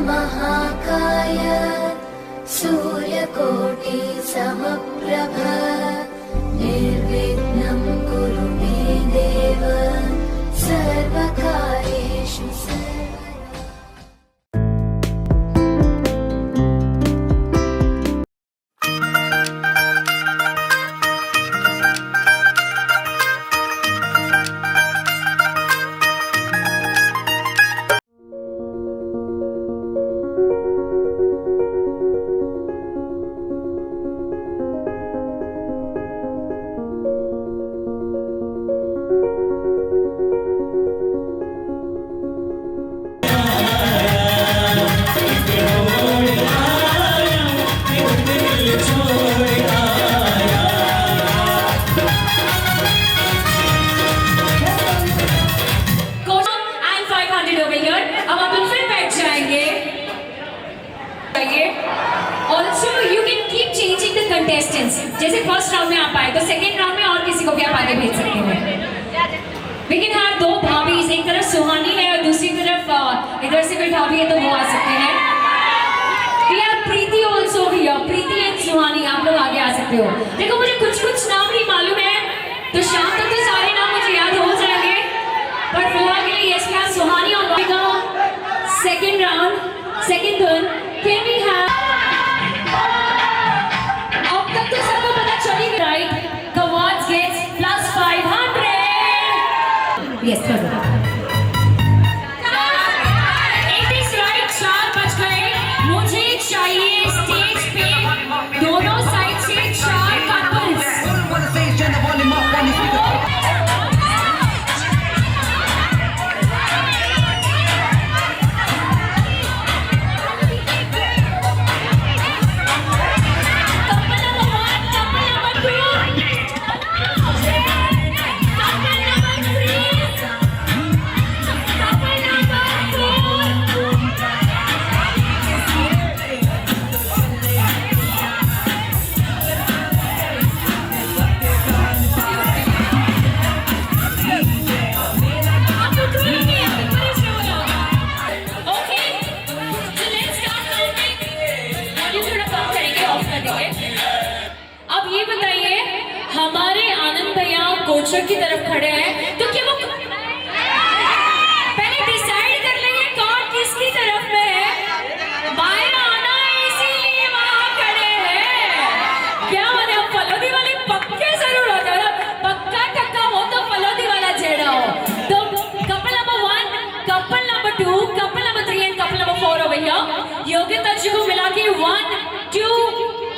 महाकाय सूर्यकोटि समप्रभ निर्विघ्नं कुरु मे देव सर्वकार्येषु जैसे फर्स्ट राउंड में आप आए तो सेकेंड राउंड में और किसी को भी आप आगे भेज सकते हैं। लेकिन हाँ, दो भाभी, एक तरफ सुहानी है और दूसरी तरफ इधर से कोई भाभी है तो वो आ सकते हैं। We have Preeti also here, Preeti and Suhani, आप लोग आगे आ सकते हो। देखो मुझे कुछ नाम नहीं मालूम है, तो शाम तक तो सारे नाम मुझे याद हो जाएंगे, पर फिलहाल के लिए यस का सुहानी और second round, second turn, can we have Yes, sir. It is right, 4 बज गए। मुझे चाहिए स्टेज पे दोनों साइड से 4 कपल्स। अब ये बताइए, हमारे आनंद भैया कोचर की तरफ खड़े हैं, तो क्या वो पहले डिसाइड कर लेंगे कौन किसकी तरफ में है? बाहर आना है इसीलिए वहां खड़े हैं। क्या हो रहा है? फलोदी वाले पक्के जरूर होते हैं, पक्का टक्का हो तो फलोदी वाला जेड़ा हो। तो couple number 1, couple number 2, couple number 3 and couple number 4 over here। योग्यता जी को मिला के 1, 2,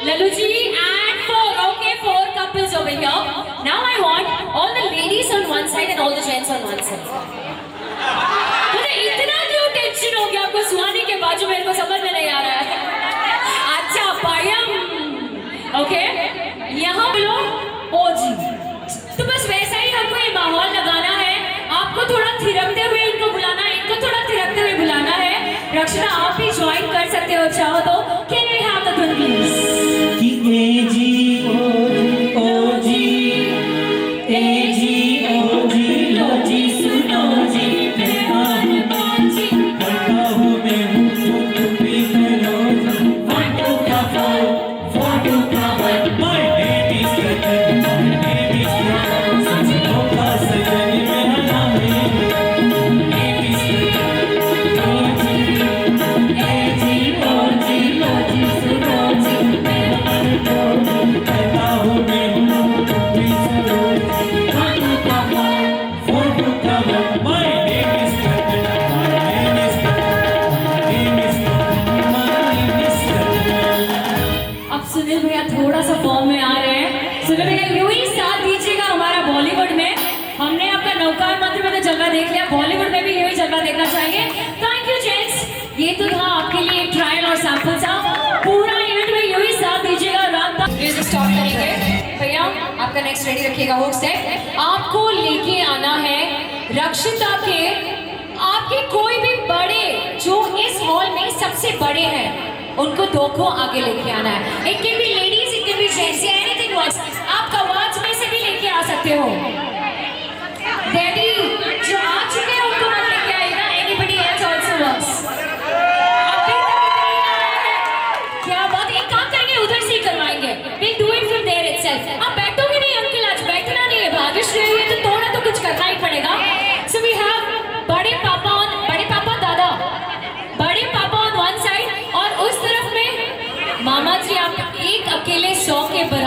लल्लू जी and 4, okay, 4 couples over here. Now I want all the ladies on one side and all the gents on one side. मुझे इतना क्यों tension हो गया आपको सुहानी के बाजू, मेरे को समझ में नहीं आ रहा है। अच्छा पायम, ओके, यहाँ बोलो ओ जी, तो बस वैसा ही हमको ये माहौल लगाना है। आपको थोड़ा थिरकते हुए इनको बुलाना है, इनको थोड़ा थिरकते हुए बुलाना है। रक्षिता आप भी ज्वाइन कर सकते हो चाहो तो। Can we have the tune please? ए जी ओ जी, ए जी ओ जी, लो जी सुनो जी, करता हूँ मैं हूँ तुम भी करो। 1 2 का 4, 4 2 का 1, my name is Ratan, my name is Ratan, सजनों का सजन मेरा नाम है। name is Ratan, ओ जी, ए जी ओ जी, लो जी सुनो जी, करता हूँ मैं हूँ तुम भी सुनो। 1 2 का 4, 4 2 का 1, my name is Ratan, my name is Ratan, my name is Ratan, my name is Ratan। अब सुनील भैया थोड़ा सा फॉर्म में आ रहे हैं। सुनील भैया यूं ही साथ दीजिएगा हमारा बॉलीवुड में। हमने आपका नौकार मंत्र में तो जलवा देख लिया, बॉलीवुड में भी यूं ही जलवा देखना चाहेंगे। थैंक यू जेंट्स, ये तो था आपके लिए एक ट्रायल और सैंपल था। पूरा इवेंट में यूं ही साथ दीजिएगा। रात तक म्यूजिक स्टार्ट करेंगे। भैया आपका नेक्स्ट रेडी रखिएगा। हुक स्टेप आपको लेके आना है रक्षिता के, आपके कोई भी बड़े जो इस हॉल में सबसे बड़े हैं उनको 2 को आगे लेके आना है। It can be ladies, it can be gents, anything works. आप कवाच में से भी लेके आ सकते हो। डैडी जो आ चुके हैं उनको मत लेके आएगा, एनीबॉडी एल्स आल्सो वर्क्स।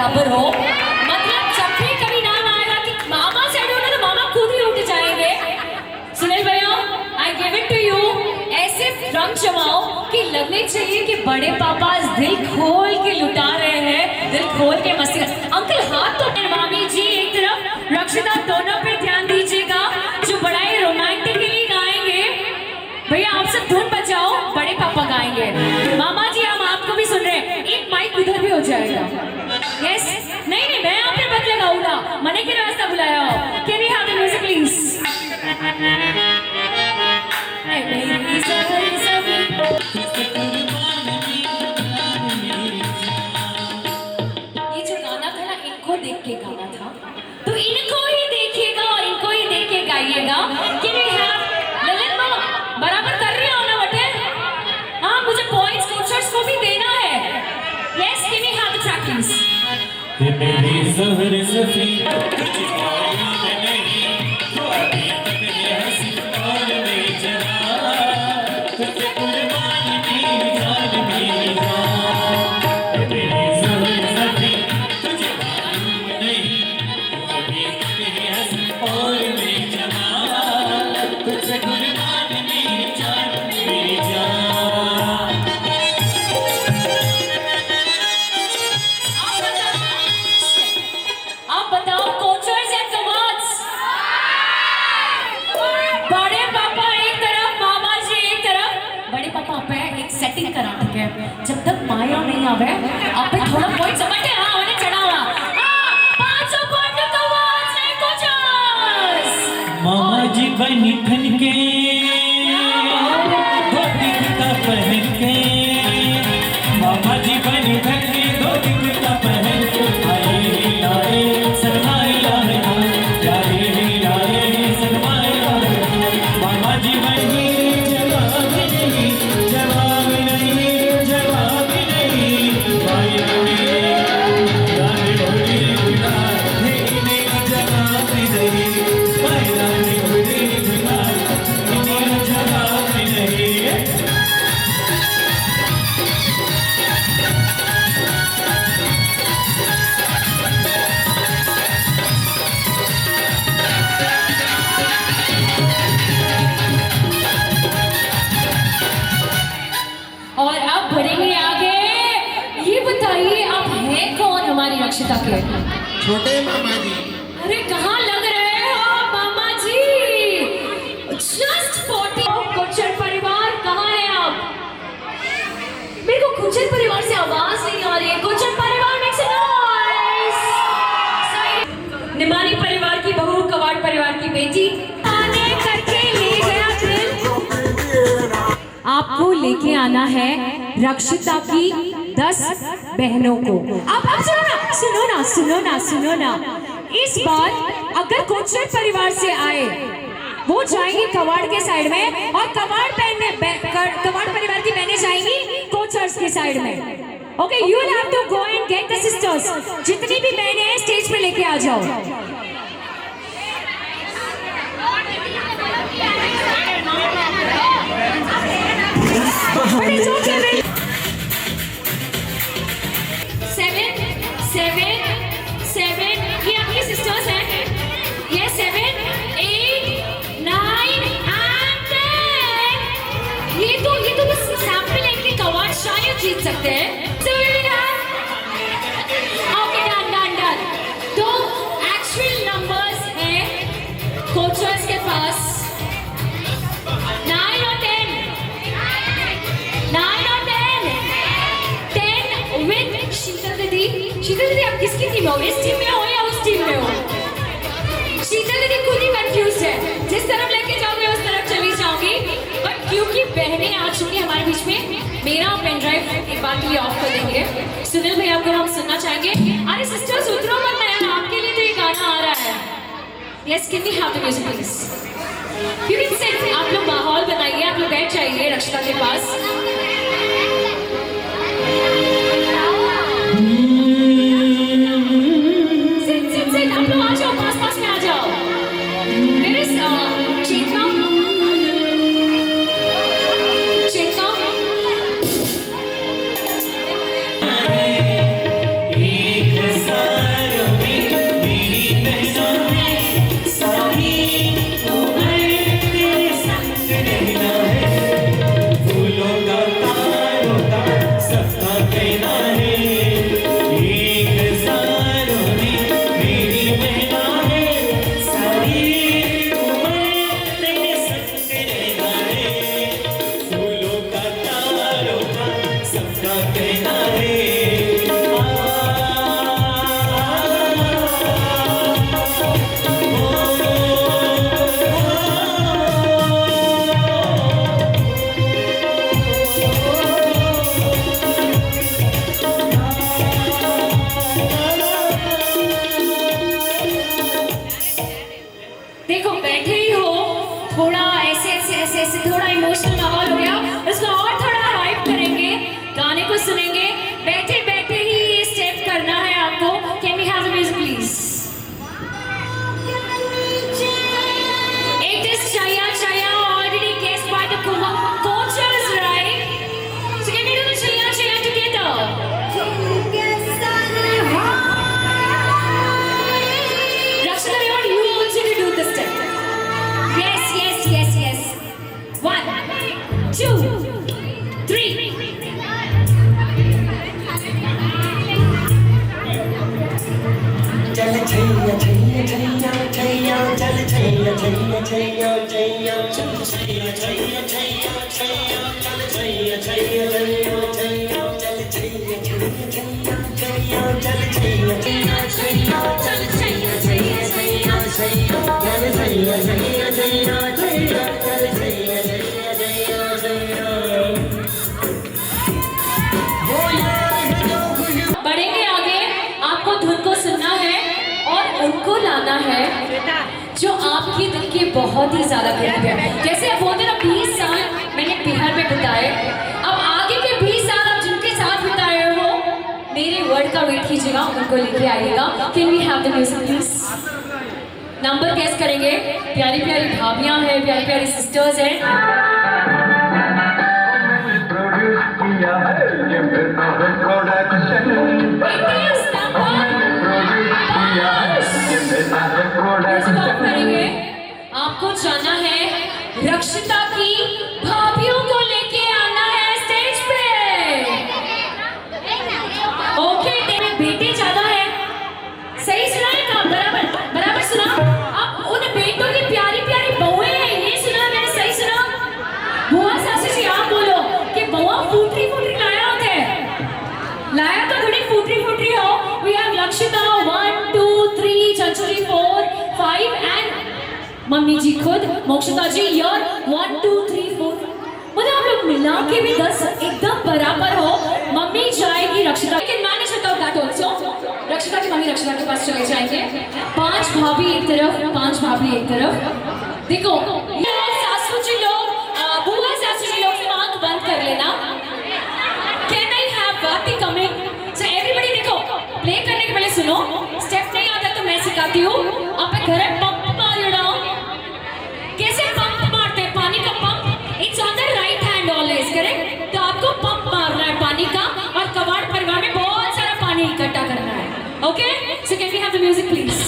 बराबर हो, मतलब जब भी कभी नाम आएगा कि मामा से अड़ो ना तो मामा खुद ही उठ जाएंगे। सुनील भैया, I give it to you. ऐसे रंग जमाओ कि लगने चाहिए कि बड़े पापा दिल खोल के लुटा रहे हैं, दिल खोल के मस्ती। अंकल हाथ तो, मामी जी एक तरफ, रक्षिता दोनों पे ध्यान दीजिएगा, जो बड़ा ही रोमांटिकली गाएंगे। भैया आप सब धुन बजाओ, बड़े पापा गाएंगे। मामा जी हम आपको भी सुन रहे हैं, एक माइक उधर भी हो जाएगा। यस, नहीं मैं आप पे बदले गाऊंगा, मने के रास्ता बुलाया हो। Can we have the music please? ये जो गाना था ना, इनको देख के गाना था, तो इनको ही देखिएगा और इनको ही देख के गाइएगा। कैन वी हैव ललित माँ, बराबर कर रही हो ना बटे? हाँ, मुझे पॉइंट्स कोचर्स को भी देना है। Yes, can we have the track please? मेरी ज़हर सफी तुझे मालूम नहीं, जो अभी तक है हंसी और बेजना, तुझे कुर्बान मेरी जान मेरी जान। मेरी ज़हर सफी तुझे मालूम नहीं, जो अभी तक है हंसी और बेजना, तुझे कुर्बान मेरी जान मेरी जान। आप बताओ कोचर्स या कमांड्स? बड़े पापा एक तरफ, मामा जी एक तरफ। बड़े पापा पे एक सेटिंग करा, ठीक है? जब तक माया नहीं आवे आप पे थोड़ा पॉइंट समझते। हाँ, उन्हें चढ़ावा 500 पॉइंट कमांड्स नहीं कोचर्स। मामा जी बनी ठन के धोती कुर्ता पहन के, मामा जी बनी ठन के धोती कुर्ता पहन के, आए रे आए सनमाए आए आए रे आए सनमाए आए। मामा जी बनी जवाब नहीं, जवाब नहीं, जवाब नहीं, आए रे आए होली बुला नहीं जवाब नहीं, आए रे होली बुला नहीं जवाब नहीं। और अब बढ़ेंगे आगे। ये बताइए आप हैं कौन हमारी रक्षिता के? छोटे मामा जी। अरे कहाँ लग रहे हो मामा जी? जस्ट 40। कोचर परिवार कहाँ है आप? मेरे को कोचर परिवार से आवाज नहीं आ रही है। कोचर परिवार मेक सम नॉइज। निमानी परिवार की बहू, कवाड़ परिवार की बेटी, आने करके ले गया दिल। आपको लेके आना है रक्षिता की 10 बहनों को। आप सुनो ना। इस बार अगर कोचर परिवार से आए, वो जाएंगी कवाड़ के साइड में, और कवाड़ परिवार की बहनें जाएंगी कोचर्स के साइड में। Okay, you will have to go and get the sisters. जितनी भी बहनें हैं स्टेज पे लेके आ जाओ। सेवन, ये आपकी सिस्टर्स हैं। ये 7, 8, 9 and 10। ये तो बस सैंपल है कि कवाड़ शायद जीत सकते हैं। Okay, done. तो एक्चुअल नंबर्स हैं कोचर्स के पास 9 और 10। 9 और 10 विद शीतल दीदी, आप किसकी टीम हो? इस टीम में हो या उस टीम में हो? शीतल दीदी खुद ही कंफ्यूज है, जिस तरफ लेके जाओगे उस तरफ चली जाओगी। बट क्योंकि बहनें आ चुकी हैं हमारे बीच में, मेरा पेन ड्राइव एक बार के लिए ऑफ कर देंगे। सुनील भैया को हम सुनना चाहेंगे। अरे सिस्टर्स उतरो मत ना यार, आपके लिए तो ये गाना आ रहा है। Yes, can we have the music please? You can sit. आप लोग माहौल बनाइए, आप लोग बैठ जाइए रक्षिता के पास। सिट, आप लोग आ जाओ, पास में आ जाओ। मेरे चेतना एक यस थोड़ा इमोशनल माहौल हो गया, उसको और थोड़ा हाइप करेंगे, गाने को सुनेंगे, बैठे बैठे ही ये स्टेप करना है आपको। Can we have the music please? It is Chaya Chaya, already guessed by the coaches, right? So can we do the Chaya Chaya together? Rakshita, I want you also to do this step. Yes, yes, yes, yes. 1, 2, 3. चल छैया छैया छैया छैया चल छैया छैया छैया छैया चल छैया छैया छैया छैया चल छैया छैया छैया छैया चल छैया छैया छैया छैया चल छैया छैया छैया चल छैया छैया छैया छैया चल छैया छैया छैया छैया चल छैया छैया छैया छैया वो यार है जो खुश बढ़ेंगे आगे, आपको धुन को सुनना है और उनको लाना है जो आपके दिल के बहुत ही ज्यादा करीब है। जैसे अब बोलते ना 20 साल मैंने बिहार में बिताए, अब आगे के 20 साल आप जिनके साथ बिताए हो मेरे वर्ड का वेट कीजिएगा, उनको लेके आइएगा। Can we have the music please? Number guess करेंगे, प्यारी प्यारी भाभियां हैं, प्यारी प्यारी सिस्टर्स हैं। किया है ये मेरा प्रोडक्शन किया है ये मेरा प्रोडक्शन करेंगे, आपको जाना है रक्षिता की भाभियों को लेके आना है स्टेज पे। ओके, तेरे बेटे ज्यादा है, सही सुना है काम? बराबर बराबर सुना। अब उन बेटों की प्यारी प्यारी बहुएं हैं, ये सुना मैंने? सही सुना? बुआ सासू जी आप बोलो कि बुआ फूटरी फूटरी लाया होते हैं, लाया तो थोड़ी फूटरी फूटरी हो। We have Lakshita 1 2 3 Chanchu ji 4 5 and mummy ji खुद मोक्षिता जी योर 1 2 3 4। मतलब आप लोग मिला के भी 10 एकदम बराबर हो। मम्मी जाएगी रक्षिता, लेकिन मैनेज विद दैट आल्सो। रक्षिता की मम्मी रक्षिता के पास चले जाएंगे, 5 भाभी एक तरफ, 5 भाभी एक तरफ। देखो ये सासू जी लोग, बुआ सासू जी लोग आंख बंद कर लेना। कैन आई हैव बाती कमिंग? सो एवरीबॉडी देखो, प्ले करने के पहले सुनो, स्टेप नहीं आता तो मैं सिखाती हूँ। आप घर पंप मारना, कैसे पंप मारते हैं? पानी का pump, it's on the right hand always, correct? तो आपको पंप मारना है पानी का, और कबाड़ परिवार में बहुत सारा पानी इकट्ठा करना है। Okay, so can we have the music please?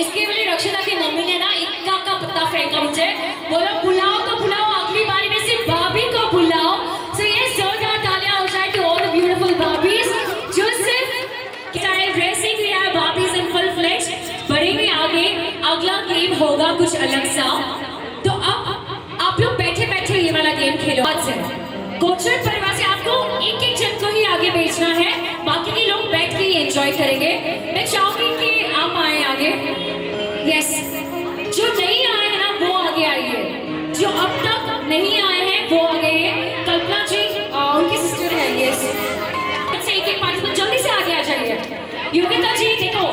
इसके लिए रक्षिता की मम्मी ने ना इक्का का पत्ता फेंका नीचे, बोला बुलाओ तो बुलाओ, अगली बारी में सिर्फ भाभी को बुलाओ। सो ये जोरदार तालियां हो जाए टू ऑल द ब्यूटीफुल भाभीज जो सिर्फ ड्रेसिंग किया है, भाभीज इन फुल फ्लेश। बढ़ेंगे आगे, अगला गेम होगा कुछ अलग सा। तो अब आप लोग बैठे बैठे ये वाला गेम खेलो। आज से कोचर परिवार से आपको एक एक जन को ही आगे भेजना है, बाकी के लोग बैठ के एंजॉय करेंगे। मैं चाहूंगी कि आप आए आगे। यस, जो नहीं आए हैं ना वो आगे आइए, जो अब तक नहीं आए हैं वो आगे। कल्पना जी उनकी सिस्टर है, यस, एक एक पार्टिसिपेंट जल्दी से आगे आ जाइए। योगिता जी देखो,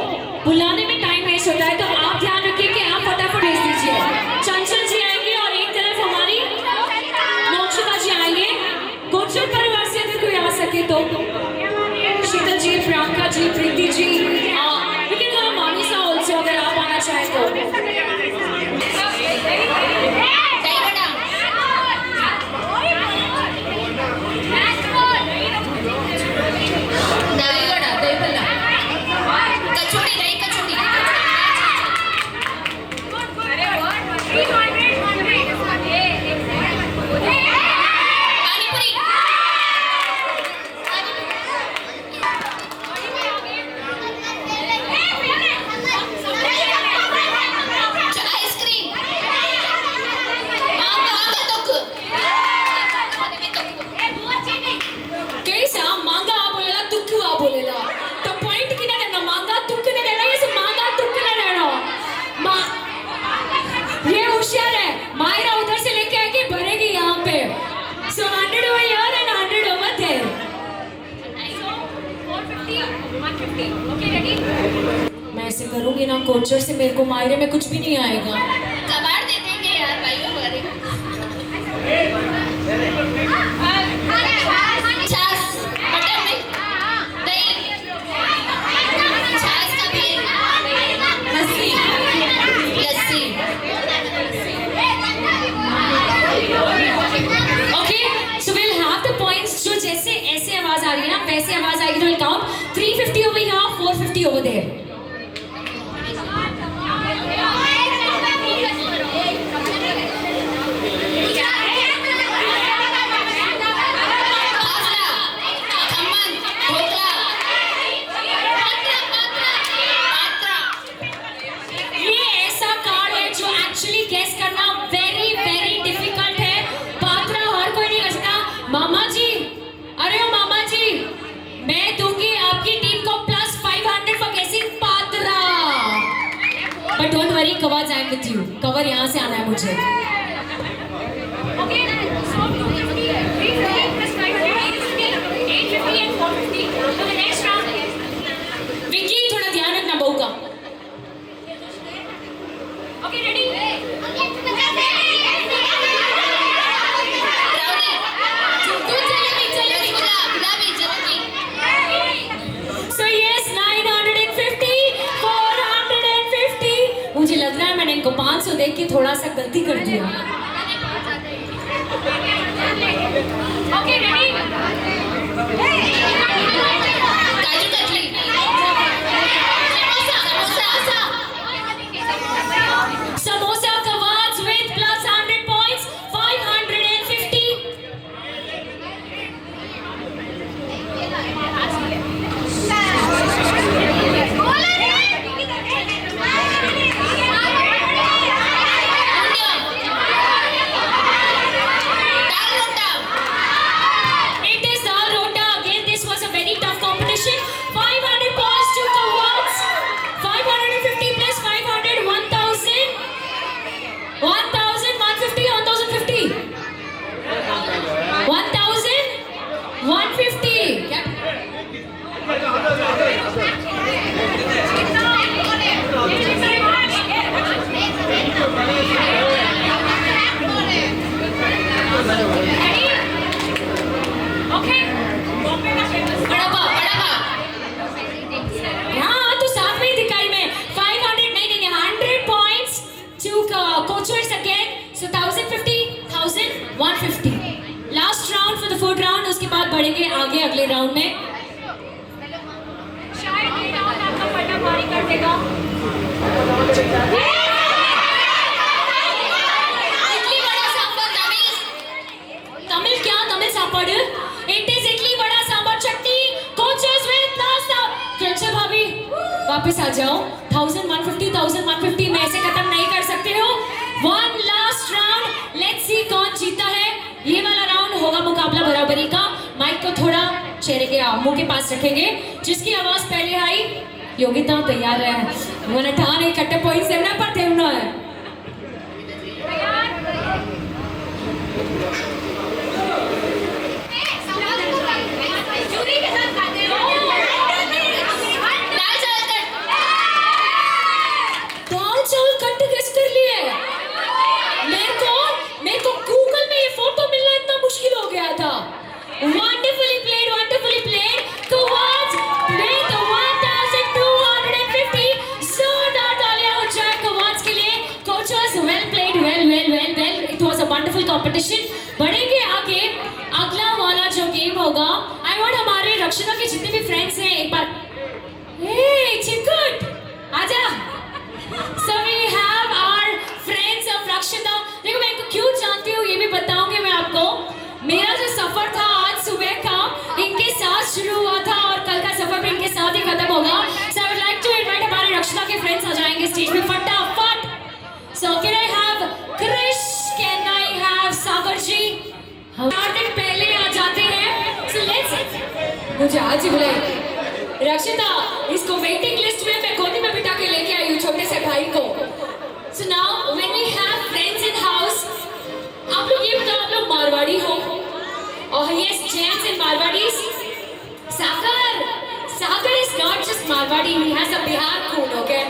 बुलाने में टाइम वेस्ट होता है, तो आप ध्यान रखिए कि आप फटाफट भेज दीजिए। चंचल जी आएंगे और एक तरफ हमारी मोक्षिता जी आएंगे। कोचर परिवार से अगर कोई सकते तो शीतल जी, Priyanka ji, Preeti ji, we can have Manisa also अगर आप आना चाहें तो। कैसा मांगा बोलेला तुक्कू बोलेला तो पॉइंट की ना देना मांगा तुक्क ने देना ये से मांगा तुक्क ने देना ये होशियार है मायरा उधर से लेके आके भरेगी यहाँ पे so 100 over here and 100 over there so 450 150 okay ready मैं ऐसे करूँगी ना कोचर से मेरे को मायरे में कुछ भी नहीं आएगा कबाड़ दे देंगे यार भाइयों वगैरह छाछ बटर में दही छाछ का भी lassi lassi okay so we'll have the points जो जैसे ऐसे आवाज आ रही है ना वैसे आवाज आएगी तो we'll count 350 over here 450 over there मामा जी अरे ओ मामा जी मैं दूंगी आपकी टीम को +500 फॉर गेसिंग Patra but don't worry cover I am with you cover यहाँ से आना है मुझे okay so 250 350 +500 850 and 450 for the next round Vicky थोड़ा ध्यान रखना बहू का ओके रेडी मुझे लग रहा है मैंने इनको 500 देख के थोड़ा सा गलती कर दिया okay ready kaju katli samosa kebabs with +100 points 550 coachers again so 1050 1150 last round for the food round उसके बाद बढ़ेंगे आगे अगले राउंड में शायद ये राउंड आपका पटामारी कर देगा इडली वड़ा सांभर तमिल क्या तमिल सापड़ इट इज इडली वड़ा सांभर चटनी कोचर्स विद नाश्ता कैसे भाभी वापस आ जाओ 1150 1150 में ऐसे खत्म नहीं कर सकते हो one last round let's see कौन जीता है ये वाला राउंड होगा मुकाबला बराबरी का माइक को थोड़ा चेहरे के मुंह के पास रखेंगे जिसकी आवाज पहले आई योगिता तैयार है मैंने ठान एक कट्टे पॉइंट्स देना पर देना है दाल चावल कट किस कर लिए मेरे को गूगल में ये फोटो मिलना इतना मुश्किल हो गया था वंडरफुली प्लेड वंडरफुली रक्षिता के जितने भी फ्रेंड्स हैं एक बार हे चिरकुट आजा। So we have our friends of रक्षिता। देखो मैं इनको क्यों जानती हूँ ये भी बताऊंगी मैं आपको। मेरा जो सफर था आज सुबह का इनके साथ शुरू हुआ था और कल का सफर भी इनके साथ ही खत्म होगा। So I would like to invite हमारे रक्षिता के फ्रेंड्स आ जाएंगे स्टेज पे फटाफट। So can I have Krish? Can I have सागर जी? हम 4 दिन पहले आ जाते हैं। So let's मुझे आज ही बुलाइए। रक्षिता इसको वेटिंग लिस्ट में मैं गोदी में बिठा के लेके आई हूँ छोटे से भाई को। So now when we have friends in house, आप लोग ये बताओ आप लोग मारवाड़ी हो? Oh yes, Jains and Marwadis. Sagar is not just Marwadi, he has a Bihar cool, okay?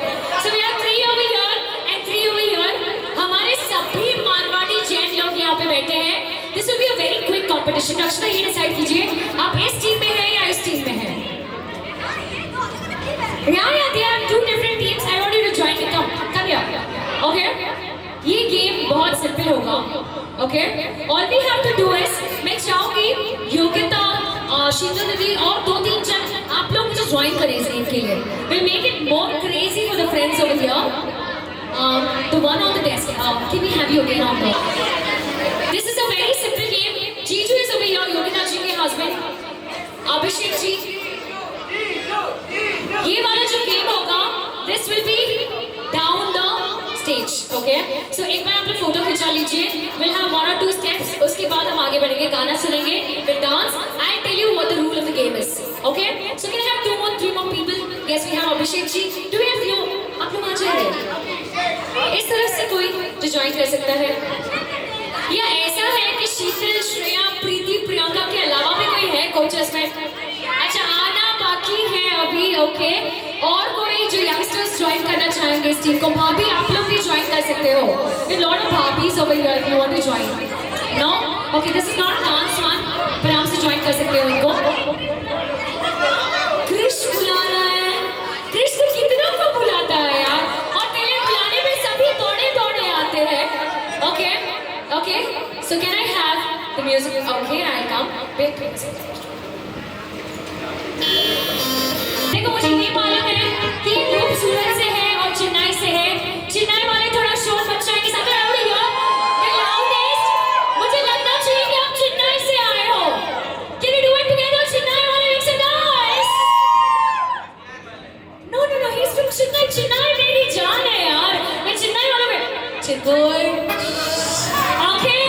So we have 3 over here and 3 over here. हमारे सभी मारवाड़ी जैन लोग यहाँ पे बैठे हैं। This will be a very quick competition. रक्षिता ये decide कीजिए आप इस टीम में हैं या इस टीम में हैं? Yeah, there are 2 different teams. I want you to join me. Come here. Okay? ये गेम बहुत सिंपल होगा। Okay? All we have to do is मैं चाहूँगी योगिता, शीतल दीदी और 2-3 जन आप लोग मुझे ज्वाइन करें इस गेम के लिए। We'll make it more crazy for the friends over here. The one on the desk. Can we have you again on there? This is a very simple game. Jiju is over here. Yogita ji के husband. Abhishek जी. ये वाला जो game होगा, this will be down the stage, okay? So एक बार आप लोग photo खिंचा लीजिए। We'll have 1 or 2 steps. उसके बाद हम आगे बढ़ेंगे, गाना सुनेंगे, we'll dance. I'll tell you what the rule of the game is, okay? So can I have 2 more, 3 more people? Yes, we have Abhishek ji. Do we have you? आप लोग आ जाइए। इस तरफ से कोई जो ज्वाइन कर सकता है? या ऐसा है कि शीतल, श्रेया, प्रीति, प्रियंका के अलावा भी कोई है कोचेस में? अच्छा आना बाकी है अभी, ओके? और कोई जो यंगस्टर्स ज्वाइन करना चाहेंगे इस टीम को? भाभी आप लोग भी ज्वाइन कर सकते हो। A lot of भाभीज over here if you want to join. No? Okay, this is not a dance one, पर आप से ज्वाइन कर सकते हो इनको। क्रिश बुला रहा है। क्रिश तो कितना को बुलाता है यार, और तेरे बुलाने में सभी दौड़े आते हैं। Okay? Okay? So can I have the music? Okay, I come. Wait. देखो मुझे ये मालूम है कि ग्रुप सूरत से है और चेन्नई से है। चेन्नई वाले थोड़ा शोर मचाएंगे। सागर आओ यार, the loudest। मुझे लगना चाहिए कि आप चेन्नई से आए हो। Can you do it together? Chennai वाले make some noise। No, he's from Chennai. Chennai मेरी जान है यार। मैं चेन्नई वालों में चिकोई। Okay,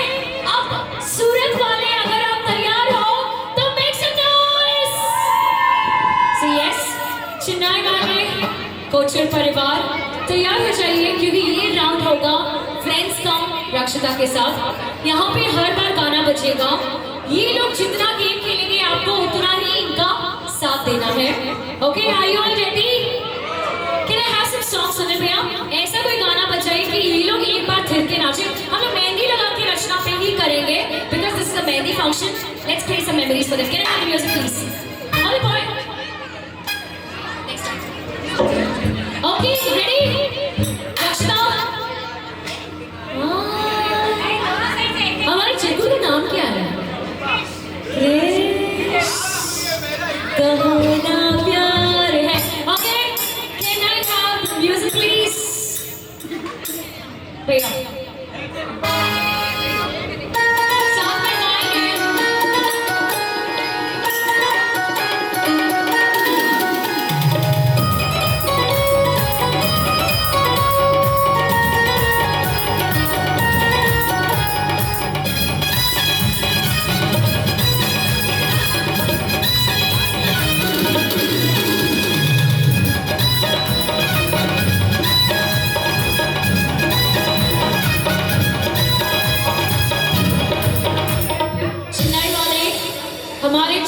अब सूरत वाले अगर आप तैयार हो तो make some noise। So yes, Chennai वाले कोचर परिवार तैयार हो जाइए क्योंकि ये राउंड होगा फ्रेंड्स कम रक्षिता के साथ। यहाँ पे हर बार गाना बजेगा। ये लोग जितना गेम खेलेंगे आपको उतना ही इनका साथ देना है। Okay, are you all ready? Can I have some song? सुने भैया ऐसा कोई गाना बजाइए कि ये लोग एक बार थिर के नाचे। हम लोग मेहंदी लगा के रचना पे ही करेंगे because this is a mehndi function. Let's play some memories for them. Can I have the music please? All boy. Okay, ready? रक्षिता। हमारे चिकू का नाम क्या है? कहना प्यार है। Okay, can I have the music please? भैया साथ में गाएंगे।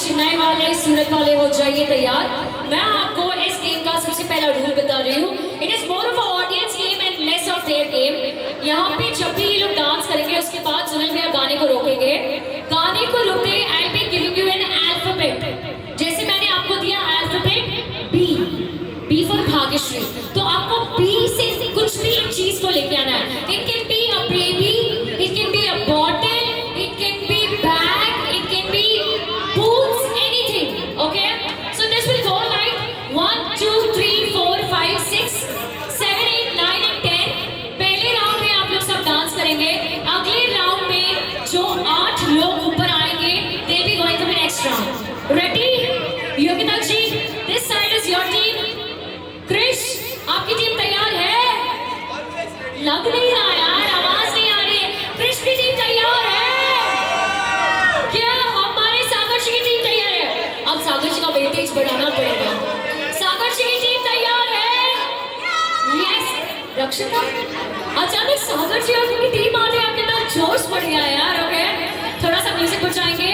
चेन्नई वाले, सूरत वाले हो जाइए तैयार। मैं आपको इस गेम का सबसे पहला रूल बता रही हूँ। It is more of a audience game and less of their game. यहाँ पे जब भी ये लोग डांस करेंगे उसके बाद सुनील भैया गाने को रोकेंगे। गाने को रुकते I be giving you an alphabet. जैसे मैंने आपको दिया अल्फाबेट बी फॉर भाग्यश्री, तो आपको बी से कुछ भी एक चीज को लेके आना है। It can be a baby, it can be a bottle, it can be bag, it can be boots, anything, okay? लग नहीं रहा यार, आवाज नहीं आ रही है। कृष्ण की टीम तैयार है क्या? हमारे सागर जी की टीम तैयार है। अब सागर जी का वेटेज बढ़ाना पड़ेगा। सागर जी की टीम तैयार है। यस रक्षिता, अचानक सागर जी और उनकी टीम आने आपके पास जोश बढ़ गया यार। ओके थोड़ा सा म्यूजिक बजाएंगे।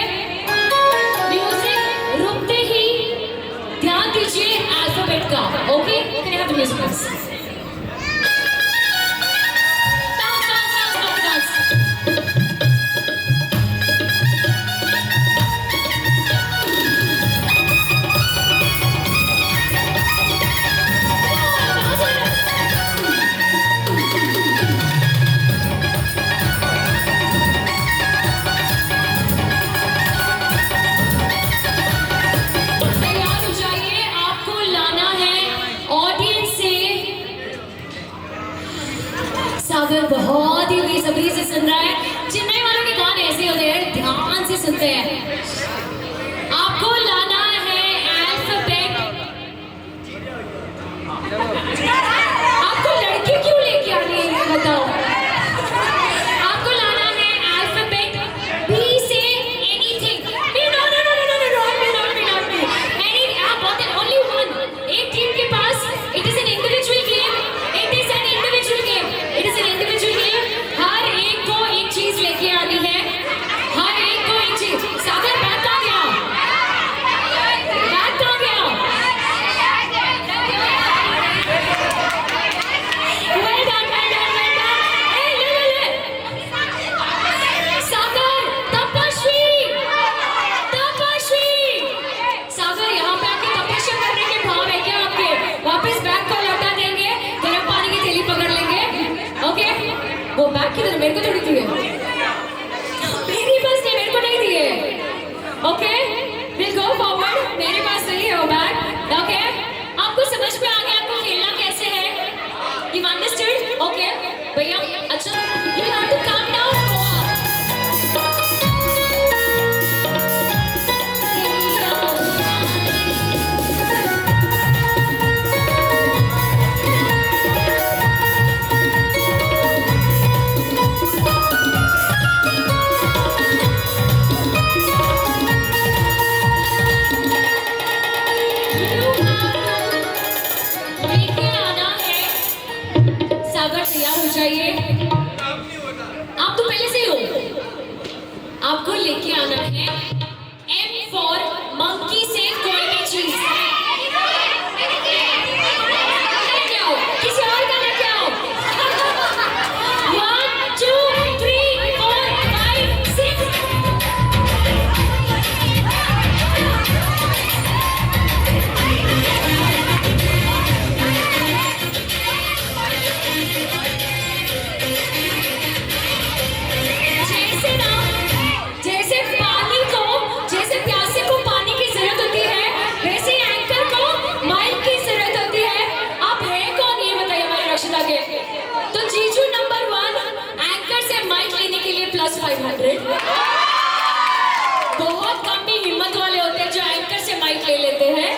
म्यूजिक रुकते ही ध्यान दीजिए अल्फाबेट का। Okay can I have the music please? Sagar बहुत ही बेसब्री से सुन रहा है। चेन्नई वालों के गाने ऐसे होते हैं, ध्यान से सुनते हैं। आपको लाना है अल्फाबेट। आपको लड़की क्यों लेके आनी है ये बताओ? आपको लाना है अल्फाबेट बी से एनीथिंग। आप बहुत ओनली वन। एक टीम के पास it is an individual game. It is an individual game. It is an individual game. हर एक को एक चीज लेके आनी है। हर एक को एक चीज। सागर बैक आ गया। बैक आ गया। Well done, well done, well done. ए ले। सागर, तपस्वी। सागर यहाँ पे आके तपस्या करने के भाव है क्या आपके? वापस बैग को लौटा देंगे, गर्म पानी की थैली पकड़ लेंगे। ओके वो बैग किधर? मेरे को थोड़ी दी है। मेरी पास नहीं, मेरे को नहीं दी है। Okay will go forward. मेरे पास नहीं है वो बैग। ओके आपको समझ में आ गया आपको खेलना कैसे है? You understood? ओके भैया अच्छा you have to calm down. Sagar तैयार हो जाइए। आप तो पहले से ही हो। आपको लेके आना है M फॉर मंकी से कोई भी चीज। लेके आओ, किसी और का लेके आओ। 1 2 3 4 5 6। जैसे प्यासे को पानी की जरूरत होती है, वैसे एंकर को माइक की जरूरत होती है। आप है कौन ये बताइए हमारे रक्षिता के? तो जीजू नंबर 1 एंकर से माइक लेने के लिए +500। बहुत कम भी हिम्मत वाले होते हैं जो एंकर से माइक ले लेते हैं।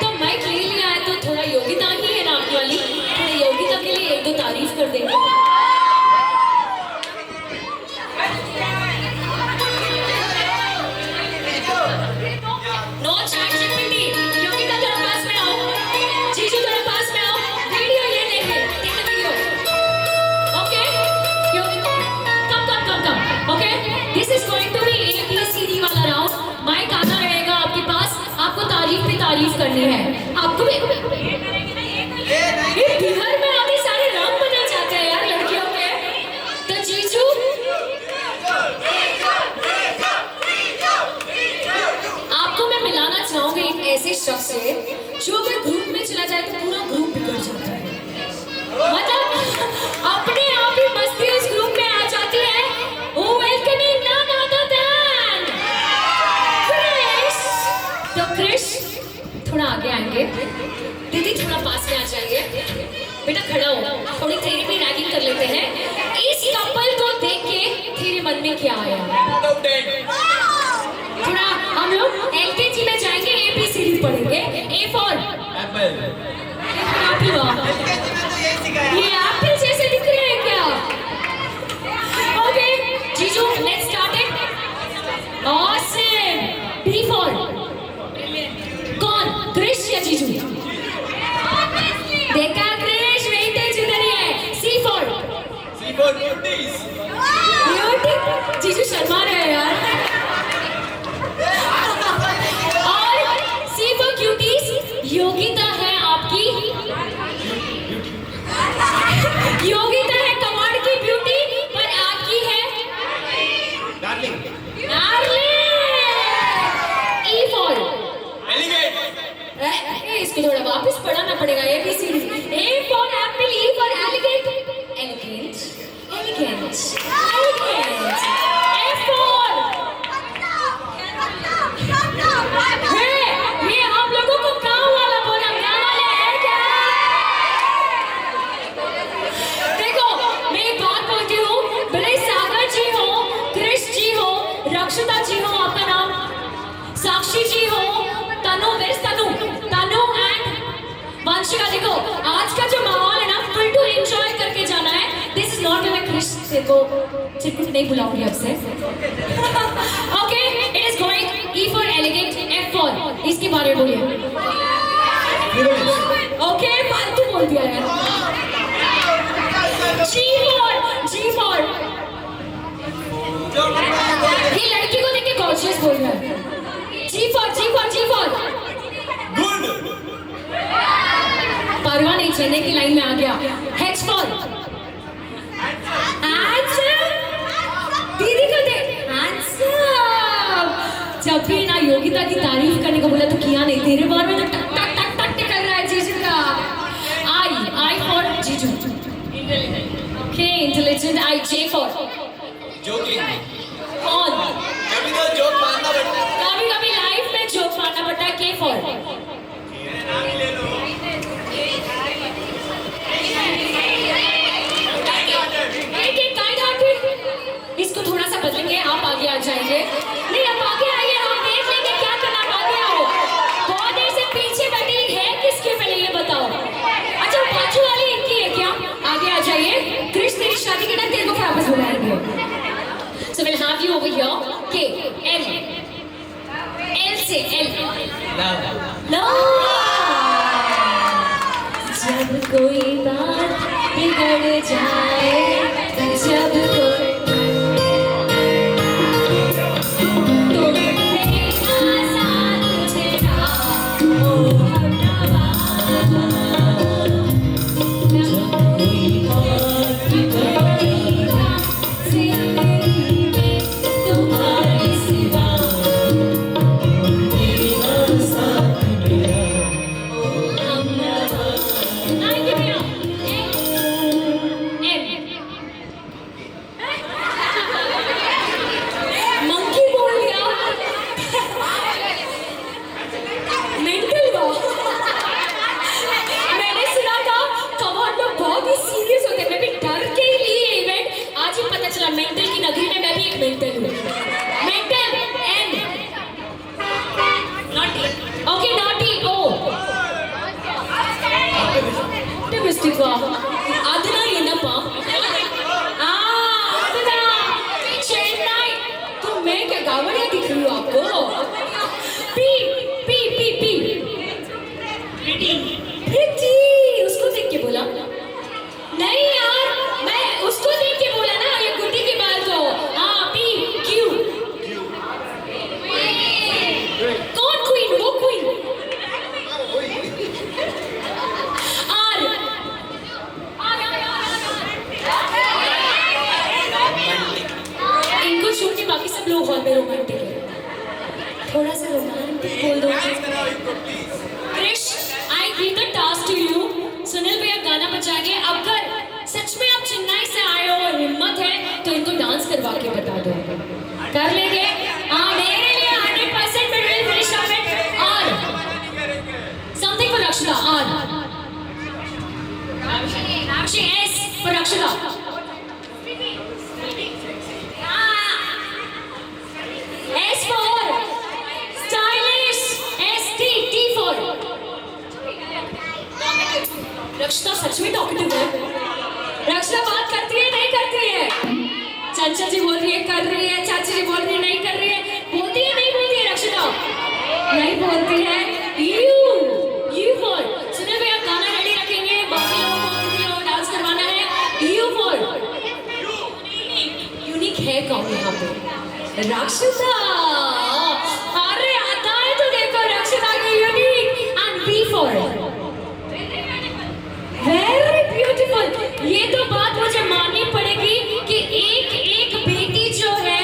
तो माइक ले लिया है तो थोड़ा योग्यता ही है ना आपकी वाली। थोड़ी योग्यता के लिए 1-2 तारीफ कर देंगे। No chat GPT. योगिता थोड़ा पास में आओ। जीजू थोड़ा पास में आओ। वीडियो ये लेंगे, take the video. Okay Yogita come. Okay this is going to be ABCD वाला राउंड। माइक आना रहेगा आपके पास। आपको तारीफ पे तारीफ करनी है। आपको भी ये बिहार में आके सारे रंग बना जाते हैं यार लड़कियों के। तो जीजू आपको मैं मिलाना चाहूंगी एक ऐसे शख्स से जो अगर ग्रुप में चला जाए तो पूरा ग्रुप बिगड़ जाता है। मतलब अपने आप ही मस्ती उस ग्रुप में आ जाती है। Who welcoming none other than Krrish. तो क्रिश थोड़ा आगे आएंगे। दीदी थोड़ा पास में आ जाइए। बेटा खड़ा हो, थोड़ी तेरी भी रैगिंग कर लेते हैं। इस कपल को देख के तेरे मन में क्या आया? थोड़ा हम लोग LKG में जाएंगे, ABCD पढ़ेंगे। A for Apple. ये एप्पल जैसे दिख रहे हैं क्या? जीजू। देखा क्रिश, वेटेज इधर ही है। C for beauty। जीजू शर्मा रहे हैं यार। और C for cuties, योगिता है आपकी। योगिता है कमांड की ब्यूटी, पर आपकी है डार्लिंग। E for इसको थोड़ा वापस पढ़ाना पड़ेगा। ABCD। A for apple, E for elegant, elegant, elegant, elegant. F for ये आप लोगों को गाँव वाला बोला, गाँव वाले हैं क्या? देखो मैं एक बात बोलती हूँ, भले सागर जी हो, क्रिश जी हो, रक्षिता जी हो, आपका नाम साक्षी जी हो, तनु एंड वंशिका। देखो आज का जो माहौल है ना, फुल टू एंजॉय करके जाना है। This is not like Krish को सिर्फ नहीं बुलाऊंगी आपसे। Okay, it is going E for elegant, F for इसके बारे में बोलिए। ओके, फालतू बोल दिया यार। G फॉर ये लड़की को देख के गॉर्जियस बोल रहा है। G for good. परवा नहीं, चलने की लाइन में आ गया। H फॉर दीदी को देख, हैंडसम। जब भी ना योगिता की तारीफ करने को बोला तो किया नहीं, तेरे बारे में तो टक टक टक टक कर रहा है जीजू का। I फॉर जीजू, okay intelligent. J for joking. कौन? कभी तो जोक मारना पड़ता है। कभी लाइफ में जोक मारना पड़ता है। K फॉर इसको थोड़ा सा बदलेंगे, आप आगे आ जाएंगे। नहीं, आप आगे आइए, हम देख लेंगे क्या करना। आप आगे आओ। बहुत देर से पीछे बैठी है, किसके पहले ये बताओ। अच्छा, बाजू वाली इनकी है क्या? आगे आ जाइए। क्रिश, तेरी शादी के टाइम तेरे को वापस बुलाएंगे। So we'll have you over here. K, L से L। Love। जब कोई बात बिगड़ जाए, जब कोई मेंटल की नगरी में मैं भी एक मेंटल हूँ। Mental N, naughty, okay naughty O, optimistic वाह, आदना ಏನಪ್ಪ? आदना, चेन्नई, तो मैं क्या गावड़िया दिख रही हूँ आपको? P, प्रीति, उसको देख के बोला? नहीं यार, मैं उसको देख के बोला ना, ये गुड्डी की बात को। हाँ, P, Q, कौन क्वीन? वो क्वीन। R, इनको छोड़ के बाकी सब लोग हॉल में रोमांटिक है। थोड़ा सा रोमांटिक बोल दो। Krrish, I give the task to you. Sunil भैया गाना बजाएंगे। अगर सच में आप चेन्नई से आए हो और हिम्मत है तो इनको डांस करवा के बता दो। कर लेंगे? हाँ, मेरे लिए 100% we will finish up it. और something for रक्षिता। और राक्षी S for रक्षिता। S for stylish, ST, T for रक्षिता सच में टॉकेटिव है। रक्षिता बात करती है नहीं करती है? चाचा जी बोल रही है कर रही है, चाची जी बोल रही है नहीं कर रही है, बोलती है नहीं बोलती है रक्षिता? नहीं बोलती है। यू रक्षिता, अरे आता है तो देखो रक्षिता की unique and B for very beautiful. ये तो बात मुझे माननी पड़ेगी कि एक एक बेटी जो है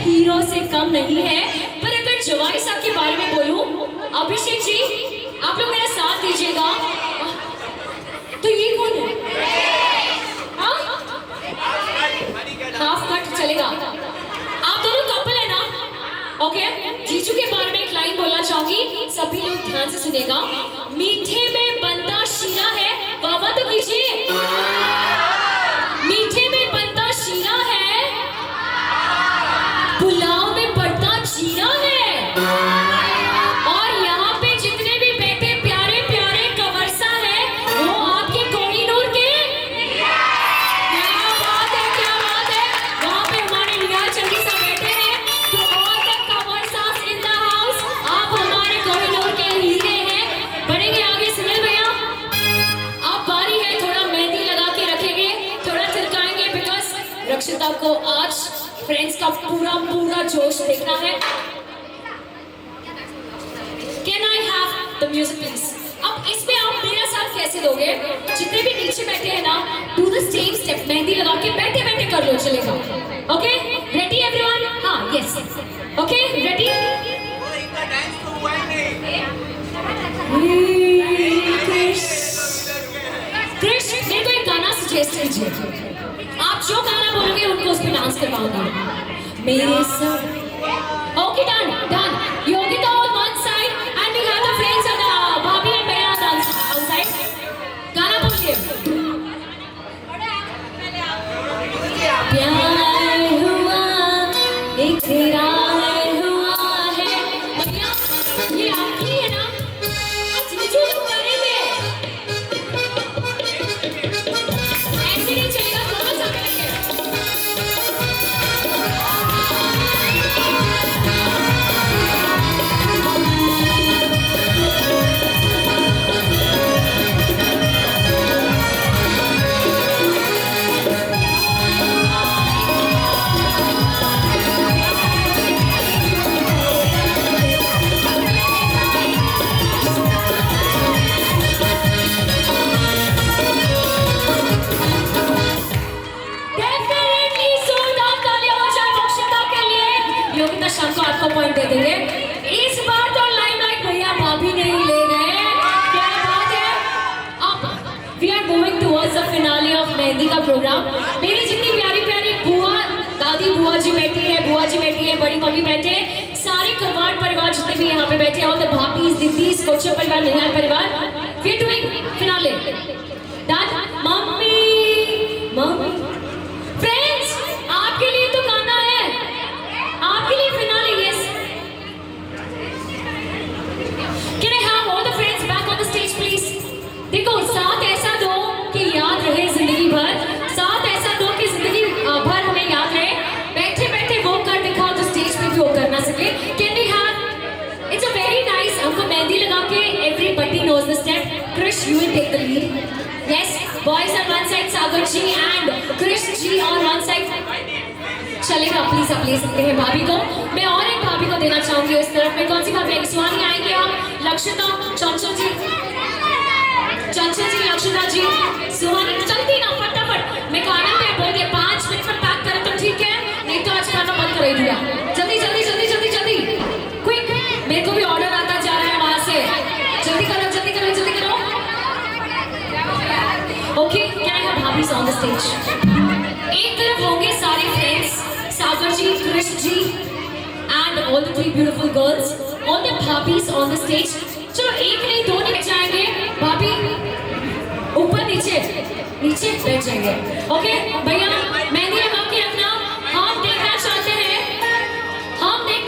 हीरो से कम नहीं है। पर अगर जवाई साहब के बारे में बोलूं, अभिषेक जी आप लोग मेरा साथ दीजिएगा। तो ये कौन है? हाफ कट चलेगा। आप दोनों कपल है ना? ओके। जीजू के बारे में एक लाइन बोलना चाहूंगी, सभी लोग ध्यान से सुनेगा। मीठे में बनता शीरा है, वाह तो कीजिए। मीठे में बनता शीरा है, पुलाव में पड़ता जीरा है। और यहाँ पे जितने भी बैठे प्यारे प्यारे कवर्सा है, वो आपके कोहिनूर के। क्या बात है, क्या बात है। वहाँ पे हमारे निहाल चंदी साहब बैठे हैं। तो ऑल द कवर्सास इन द हाउस, आप हमारे कोहिनूर के हीरे हैं। बढ़ेंगे आगे सुनील भैया, अब बारी है थोड़ा मेहंदी लगा के रखेंगे, थोड़ा थिरकाएंगे, बिकॉज रक्षिता को आज फ्रेंड्स का पूरा पूरा जोश देखना है। Can I have the music please? अब इसमें आप मेरा साथ कैसे दोगे? जितने भी नीचे बैठे हैं ना, do the same step, mehndi लगा के बैठे बैठे कर लो, चलेगा? Okay? Ready everyone? हाँ, yes. Okay, ready? कृष्ण, मेरे को एक गाना सजेस्ट कीजिए। आप जो गाना बोलोगे उनको उस पे डांस करवाऊंगा। मेरे सब okay, done done. Yogita on one side and we have the friends and भाभी and भैया on outside। गाना बोलिए। प्यार हुआ इकरार हुआ है। भैया ये आपकी है ना? जीजू लोग करेंगे। ऐसे नहीं चलेगा, दोनों साथ करेंगे। Definitely जोरदार तालियां हो जाए मोक्षिता के लिए। योगिता शाम को आपको पॉइंट दे देंगे। इस बार तो लाइमलाइट भैया भाभी नहीं ले गए। क्या बात है। अब we are moving towards the finale of mehndi का प्रोग्राम। मेरी जितनी प्यारी प्यारी बुआ, दादी बुआ जी बैठी है, बुआ जी बैठी है, बड़ी मम्मी बैठे हैं, सारे कवाड़ परिवार जितने भी यहाँ पे बैठे हैं, all the भाभीज, दीदीज, कोचर परिवार, निहाल परिवार, we are doing finale। Dad, mummy, mummy, friends, आपके लिए तो गाना है, आपके लिए finale. Yes, can I have all the friends back on the stage please? देखो, साथ ऐसा दो कि याद रहे जिंदगी भर, साथ ऐसा दो कि जिंदगी भर हमें याद रहे। बैठे बैठे वो कर दिखाओ जो स्टेज पे भी वो कर ना सके। Can we have, it's a very nice, हमको मेहंदी लगा के everybody knows the step. Krish, you will take the lead. Yes, boys on one side, Sagar ji and Krish ji on one side. चलेगा, प्लीज आप ले सकते हैं भाभी को। मैं और एक भाभी को देना चाहूंगी इस तरफ में। कौन सी भाभी आएगी? सुहानी आएंगे आप, लक्षिता, चंचल जी, लक्षिता जी, सुहानी, चलती ना फटाफट। मैं गाना पे बोल दिया 5 मिनट में पैक करें तो ठीक है, नहीं तो आज खाना बंद कर दिया। जल्दी जल्दी जल्दी जल्दी जल्दी, क्विक, मेरे को भी ऑर्डर आता जा रहा है वहां से। जल्दी करो जल्दी करो जल्दी करो। ओके, क्या है भाभी ऑन द स्टेज? एक तरफ होंगे सारे friends, Sagar ji, Krishna ji and all the 3 beautiful girls, all the भाभीज ऑन द स्टेज। चलो एक नहीं दो नहीं बैठ जाएंगे, भाभी ऊपर नीचे नीचे बैठ जाएंगे। ओके भैया, मेहंदी लगा के रखना। हम देखना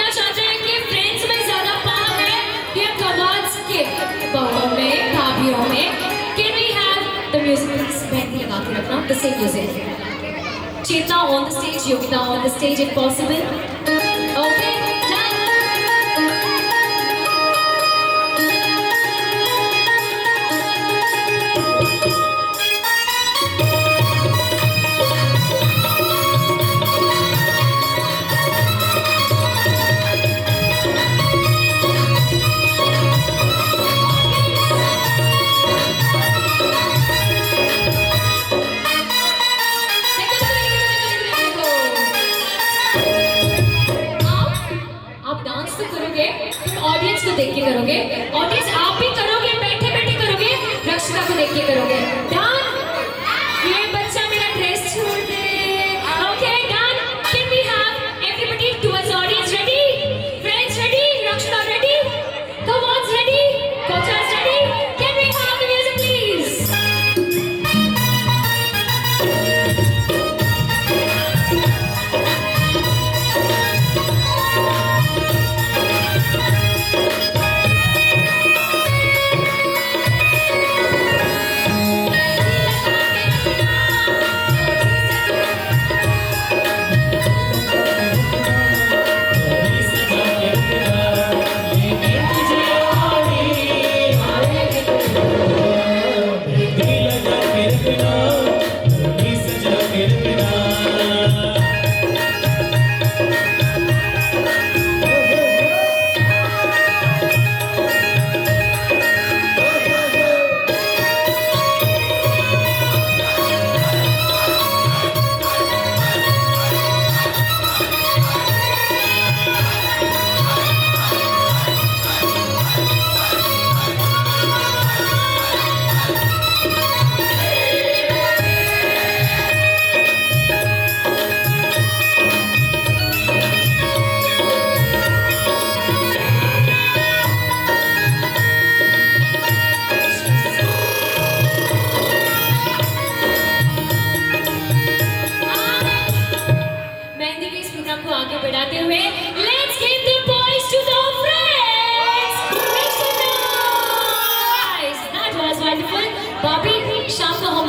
चाहते हैं कि फ्रेंड्स में ज्यादा पावर है या कवाल्स के बहुओं में, भाभीयों में। Can we have the music please? Mehndi लगा के रखना, the same music. Cheta on the stage, Yogita on the stage if possible. Okay, done.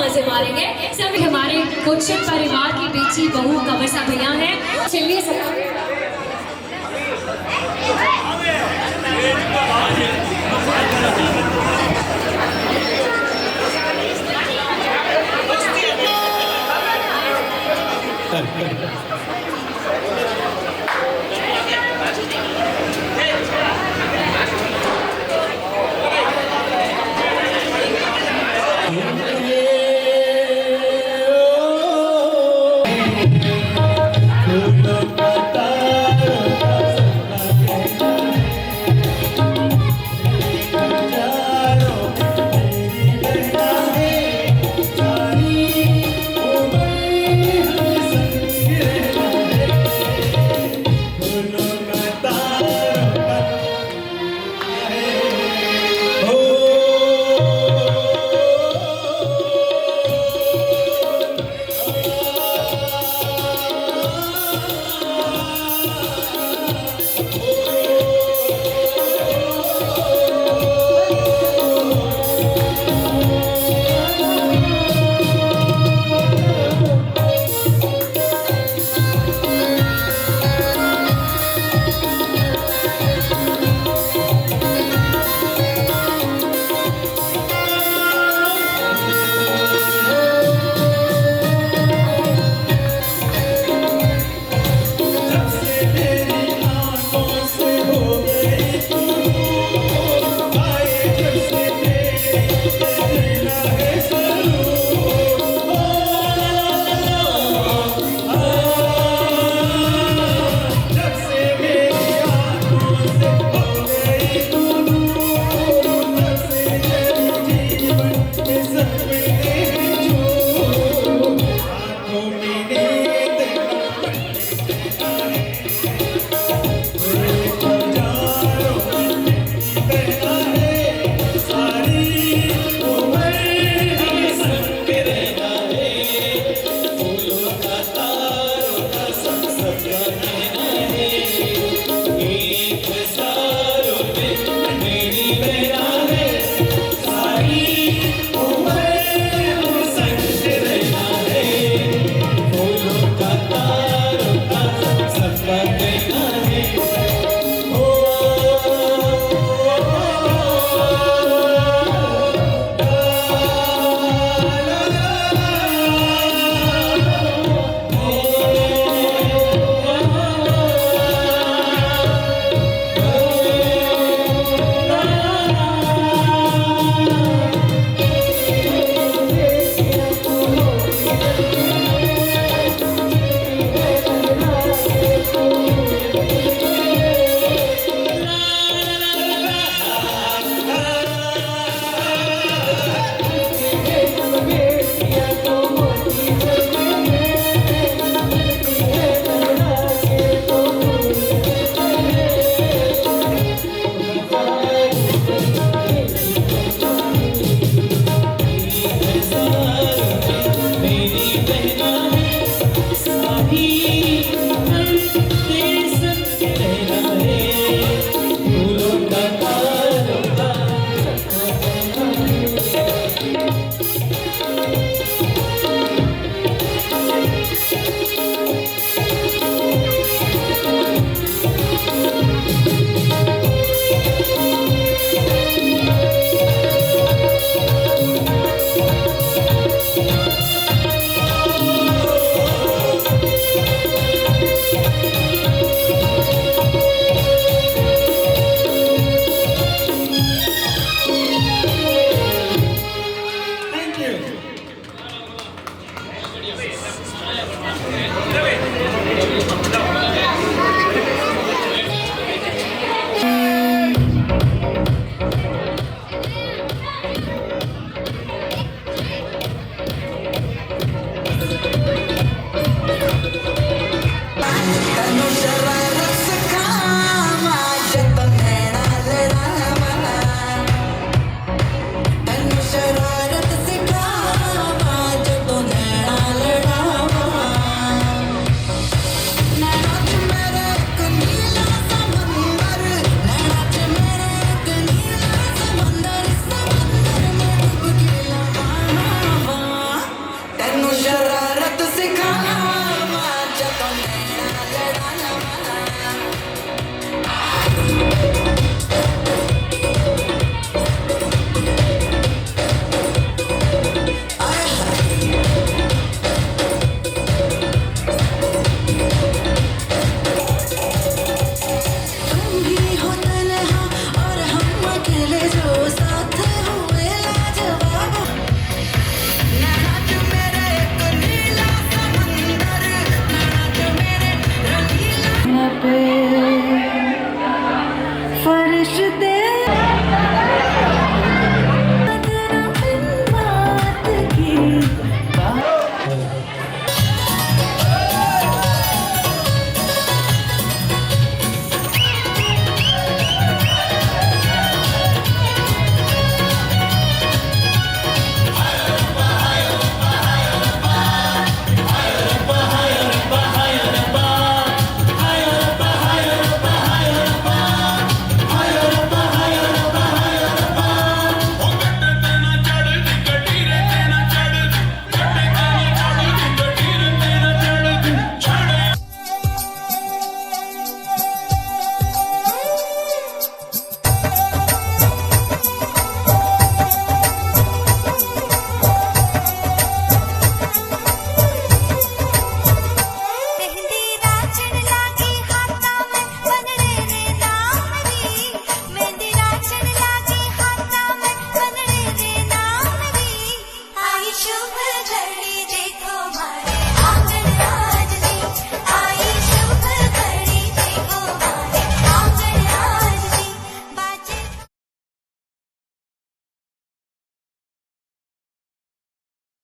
मजे मारेंगे। सभी हमारे कुछ परिवार की बेची बहू कंवर साहब भैया हैं। चलिए सब Thank you.